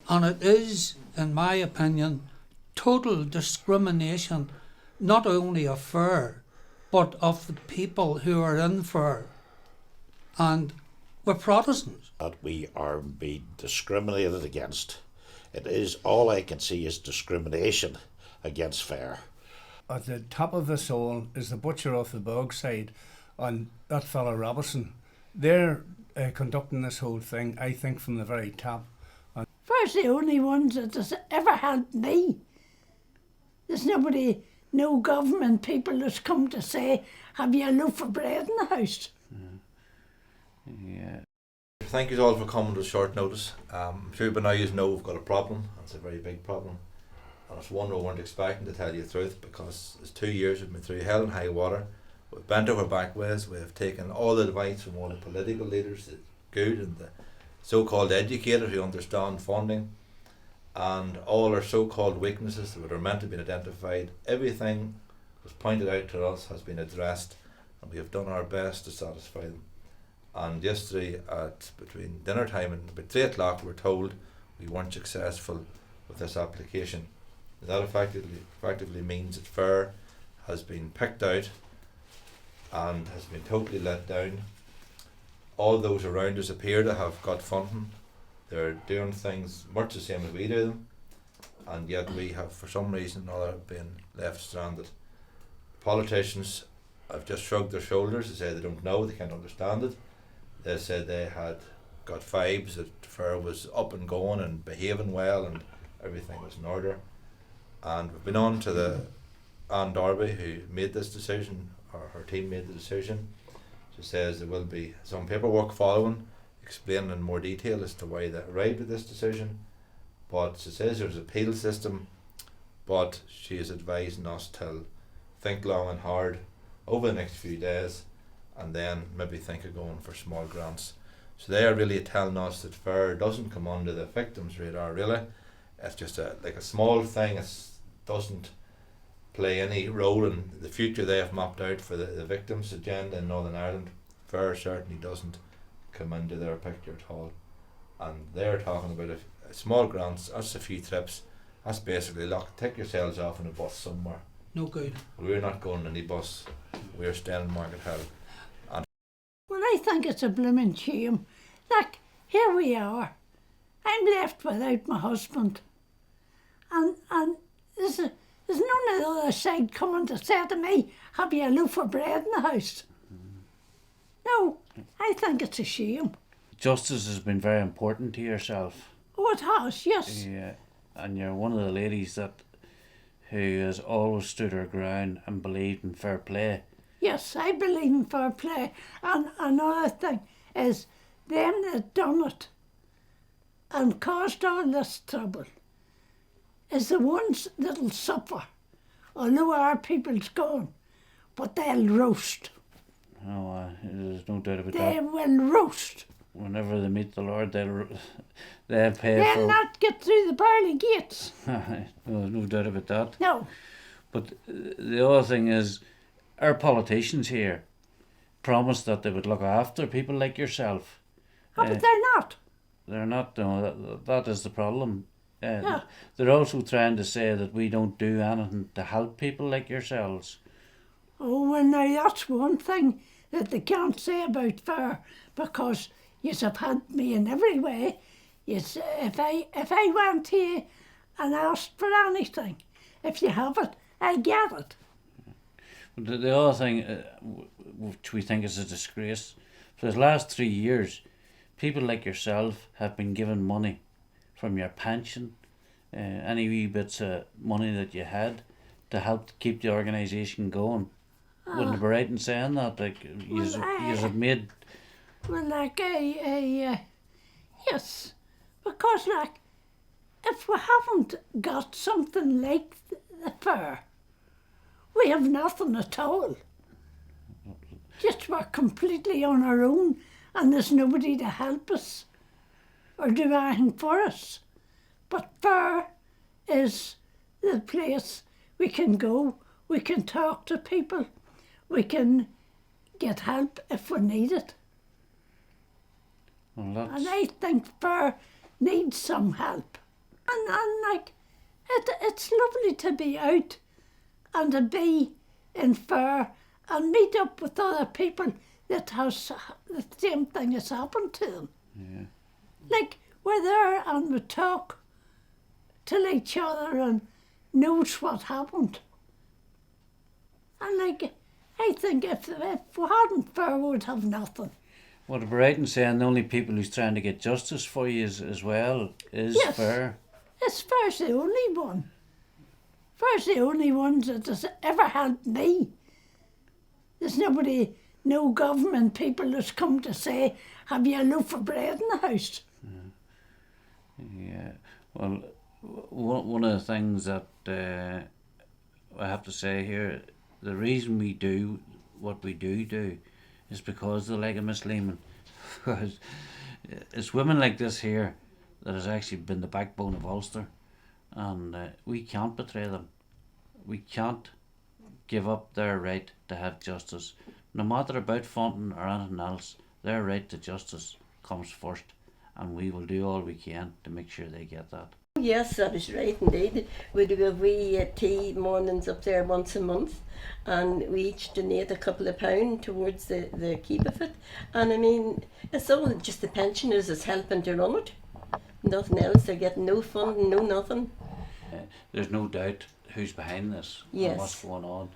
And it is, in my opinion, total discrimination, not only of fur, but of the people who are in fur. And we're Protestants. That we are being discriminated against. It is, all I can see is discrimination against fur. At the top of this all is the butcher off the bog side, and that fella Robertson. They're conducting this whole thing, I think, from the very top. Fur's the only ones that has ever helped me. There's nobody, no government people that's come to say, have you a loaf of bread in the house? Yeah. Thank you all for coming to short notice. I'm sure by now you know we've got a problem. It's a very big problem. And it's one we weren't expecting, to tell you the truth, because it's 2 years we've been through hell and high water. We've bent over backwards. We've taken all the advice from all the political leaders, the good and the so-called educators who understand funding, and all our so-called weaknesses that are meant to be identified. Everything was pointed out to us, has been addressed, and we have done our best to satisfy them. And yesterday at between dinner time and about 3 o'clock we were told we weren't successful with this application. That effectively means that fur has been picked out and has been totally let down. All those around us appear to have got funding. They're doing things much the same as we do them, and yet we have, for some reason or another, been left stranded. Politicians have just shrugged their shoulders. They say they don't know, they can't understand it. They said they had got vibes that fur was up and going and behaving well and everything was in order. And we've been on to the Anne Darby, who made this decision, or her team made the decision. She says there will be some paperwork following, explaining in more detail as to why they arrived at this decision. But she says there's an appeal system, but she is advising us to think long and hard over the next few days, and then maybe think of going for small grants. So they are really telling us that fur doesn't come under the victims radar, really. It's just like a small thing. It doesn't play any role in the future they have mapped out for the victims agenda in Northern Ireland. Fur certainly doesn't come into their picture at all. And they're talking about a small grants, that's a few trips. That's basically like, take yourselves off on a bus somewhere. No good. We're not going on any bus. We're staying in Market Hill. Well, I think it's a blooming shame. Like, here we are. I'm left without my husband. And there's none of the other side coming to say to me, have you a loaf of bread in the house? No, I think it's a shame. Justice has been very important to yourself. Oh, it has, yes. Yeah, and you're one of the ladies who has always stood her ground and believed in fair play. Yes, I believe in fair play. And another thing is, them that done it and caused all this trouble is the ones that'll suffer, although our people's gone, but they'll roast. Oh, there's no doubt about They that. will roast. Whenever they meet the Lord, they'll pay They'll for... not get through the pearly gates. No doubt about that. No. But the other thing is, our politicians here promised that they would look after people like yourself. Oh, but they're not. They're not. No, that is the problem. Yeah. They're also trying to say that we don't do anything to help people like yourselves. Oh, well, now that's one thing that they can't say about fair, because yous have had me in every way. Yes, if I went here and asked for anything, if you have it, I get it. But the other thing, which we think is a disgrace, for the last 3 years, people like yourself have been given money from your pension, any wee bits of money that you had, to help keep the organisation going. Wouldn't it be right in saying that? Like, you have made... Well, like, yes, because, like, if we haven't got something like the fair, we have nothing at all. Just we're completely on our own, and there's nobody to help us or do anything for us. But fair is the place we can go, we can talk to people, we can get help if we need it. Well, and I think fair needs some help. And like, it's lovely to be out and to be in fair and meet up with other people that has the same thing has happened to them. Yeah. Like, we're there and we talk to each other and knows what happened. And like, I think if we hadn't fair, we would have nothing. What about right in saying the only people who's trying to get justice for you is, as well is Yes. fair? It's fair's the only one. Fair's the only one that has ever helped me. There's nobody, no government people that's come to say, have you a loaf of bread in the house? Yeah. Well, one of the things that I have to say here, the reason we do what we do is because of the leg of Miss Lehman. Because it's women like this here that has actually been the backbone of Ulster, and we can't betray them. We can't give up their right to have justice. No matter about funding or anything else, their right to justice comes first, and we will do all we can to make sure they get that. Yes, that is right indeed. We do a wee tea mornings up there once a month, and we each donate a couple of £2 towards the keep of it. And I mean, it's all just the pensioners that's helping to run it. Nothing else. They're getting no funding, no nothing. There's no doubt who's behind this Yes. and what's going on.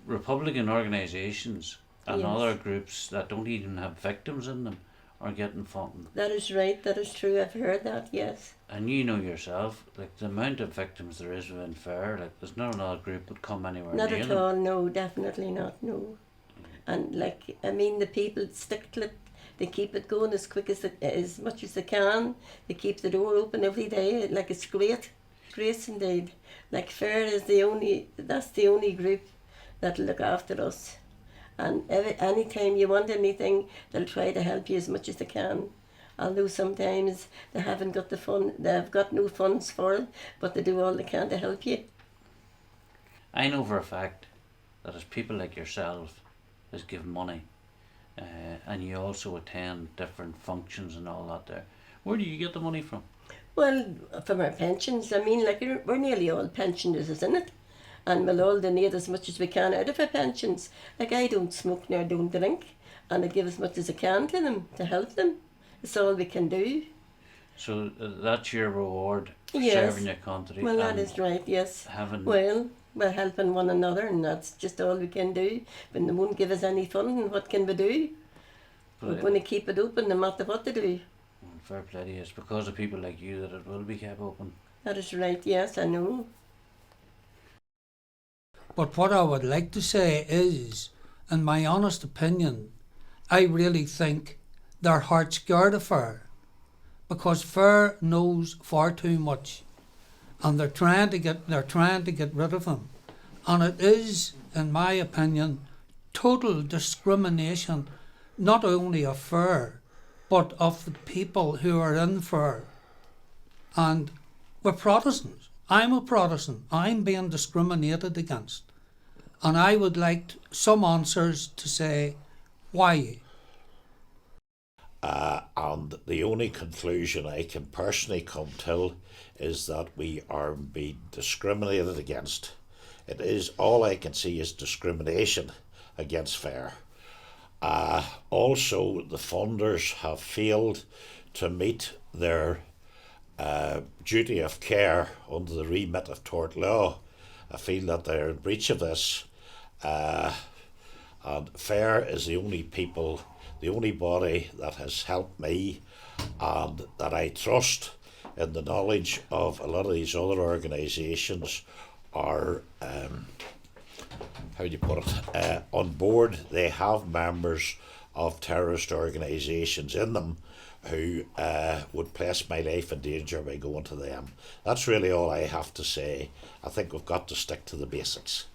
Republican organisations and Yes. other groups that don't even have victims in them are getting funding. That is right. That is true. I've heard that. Yes. And you know yourself, like the amount of victims there is within FAIR, like there's not another group would come anywhere Not near at them. all. No, definitely not. No. And like, I mean, the people stick to it. They keep it going as quick as much as they can. They keep the door open every day. Like, it's great. Great indeed. Like, FAIR is that's the only group that'll look after us. And any time you want anything, they'll try to help you as much as they can. Although sometimes they haven't got the fund, they've got no funds for it, but they do all they can to help you. I know for a fact that as people like yourself is give money, and you also attend different functions and all that there, where do you get the money from? Well, from our pensions, I mean, like, we're nearly all pensioners, isn't it? And we'll all donate as much as we can out of our pensions. Like, I don't smoke nor don't drink, and I give as much as I can to them to help them. It's all we can do. So that's your reward for Yes. serving your country. Well, that and is right, yes. having Well, we're helping one another, and that's just all we can do. When they won't give us any funding, what can we do? We're going to keep it open no matter what they do. fair play to you. It's because of people like you that it will be kept open. That is right, yes, I know. But what I would like to say is, in my honest opinion, I really think their heart's scared of FAIR, because FAIR knows far too much, and they're trying to get rid of him, and it is, in my opinion, total discrimination, not only of FAIR, but of the people who are in FAIR. And we're Protestants. I'm a Protestant. I'm being discriminated against. And I would like some answers to say why. And the only conclusion I can personally come to is that we are being discriminated against. It is, all I can see is discrimination against FAIR. Also, the funders have failed to meet their duty of care under the remit of tort law. I feel that they're in breach of this, and FAIR is the only body that has helped me and that I trust in the knowledge of a lot of these other organisations are, how do you put it, on board. They have members of terrorist organisations in them who would place my life in danger by going to them. That's really all I have to say. I think we've got to stick to the basics.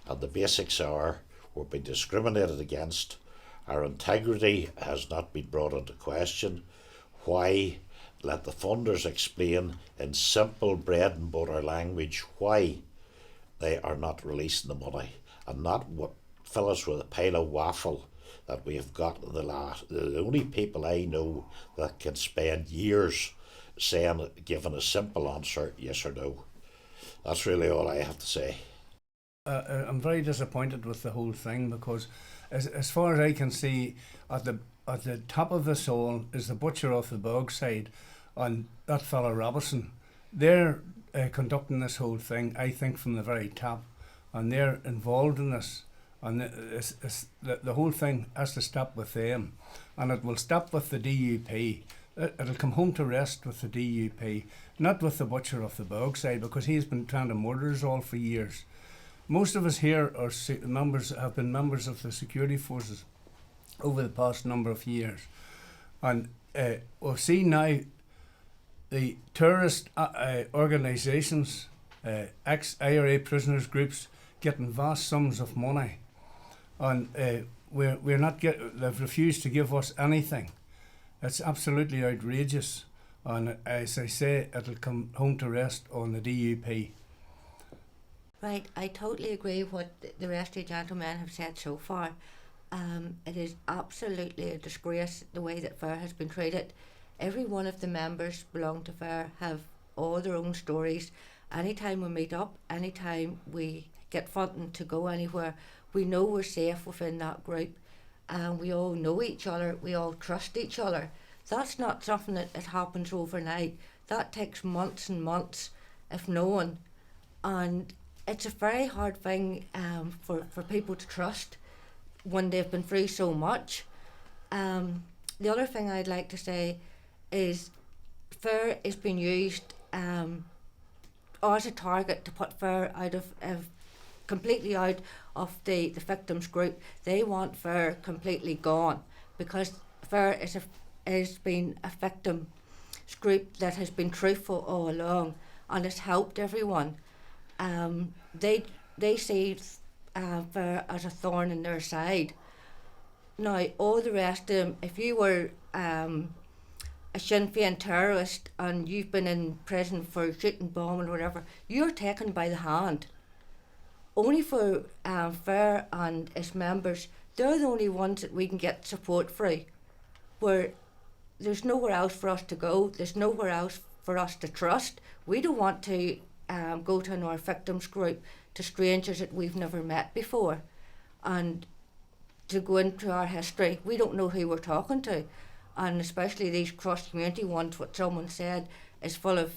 And the basics are, we're being discriminated against. Our integrity has not been brought into question. Why? Let the funders explain in simple bread and butter language why they are not releasing the money, and not what fill us with a pile of waffle that we have got in the last. The only people I know that can spend years saying, giving a simple answer, yes or no. That's really all I have to say. I'm very disappointed with the whole thing because, as far as I can see, at the top of this all is the butcher off the bog side, and that fella Robertson. They're conducting this whole thing, I think, from the very top, and they're involved in this. And the whole thing has to stop with them, and it will stop with the DUP. It'll come home to rest with the DUP, not with the butcher off the bog side, because he's been trying to murder us all for years. Most of us here are have been members of the security forces over the past number of years, and we've seen now the terrorist organisations, ex-IRA prisoners groups, getting vast sums of money, and we're not they've refused to give us anything. It's absolutely outrageous, and as I say, it'll come home to rest on the DUP. Right, I totally agree with what the rest of the gentlemen have said so far. It is absolutely a disgrace the way that FAIR has been treated. Every one of the members belong to FAIR have all their own stories. Anytime we meet up, anytime we get funding to go anywhere, we know we're safe within that group. And we all know each other, we all trust each other. That's not something that it happens overnight. That takes months and months, if known. And it's a very hard thing for people to trust when they've been through so much. The other thing I'd like to say is FAIR is being used as a target to put FAIR out of completely out of the victims group. They want FAIR completely gone because FAIR has been a victims group that has been truthful all along and has helped everyone. They see FAIR as a thorn in their side. Now, all the rest of them, if you were a Sinn Fein terrorist and you've been in prison for shooting, bombing, whatever, you're taken by the hand. Only for FAIR and its members, they're the only ones that we can get support through, where there's nowhere else for us to go, there's nowhere else for us to trust. We don't want to go to another victims group, to strangers that we've never met before, and to go into our history. We don't know who we're talking to, and especially these cross-community ones, what someone said is full of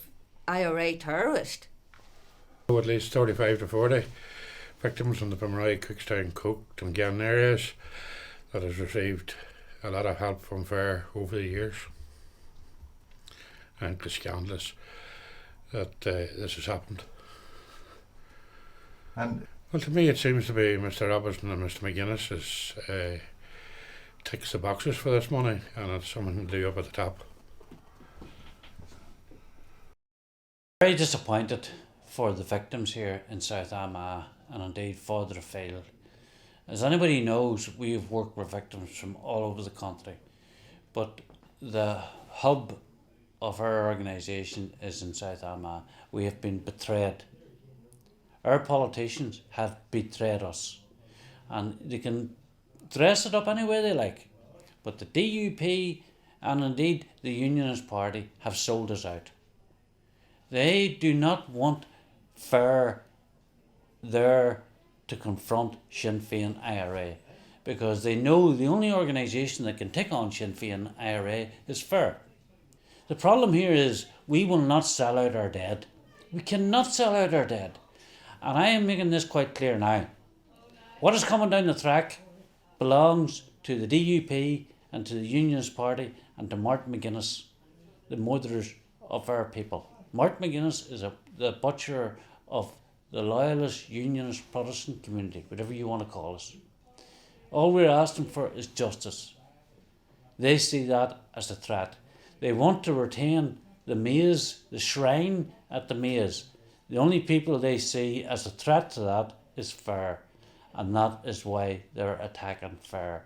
IRA terrorists. At least 35 to 40 victims in the Pomeroy, Cookstown, Coke and Gann areas that has received a lot of help from FAIR over the years. And it's scandalous that this has happened. And well, to me it seems to be Mr. Robertson and Mr. McGuinness ticks the boxes for this money, and it's something to do up at the top. Very disappointed for the victims here in South Armagh and indeed further afield. As anybody knows, we have worked with victims from all over the country, but the hub of our organisation is in South Armagh. We have been betrayed. Our politicians have betrayed us, and they can dress it up any way they like, but the DUP and indeed the Unionist Party have sold us out. They do not want FAIR there to confront Sinn Fein IRA, because they know the only organisation that can take on Sinn Fein IRA is FAIR. The problem here is we will not sell out our dead. We cannot sell out our dead. And I am making this quite clear now. What is coming down the track belongs to the DUP and to the Unionist Party and to Martin McGuinness, the murderers of our people. Martin McGuinness is the butcher of the loyalist, Unionist, Protestant community, whatever you want to call us. All we're asking for is justice. They see that as a threat. They want to retain the Maze, the shrine at the Maze. The only people they see as a threat to that is FAIR, and that is why they're attacking FAIR.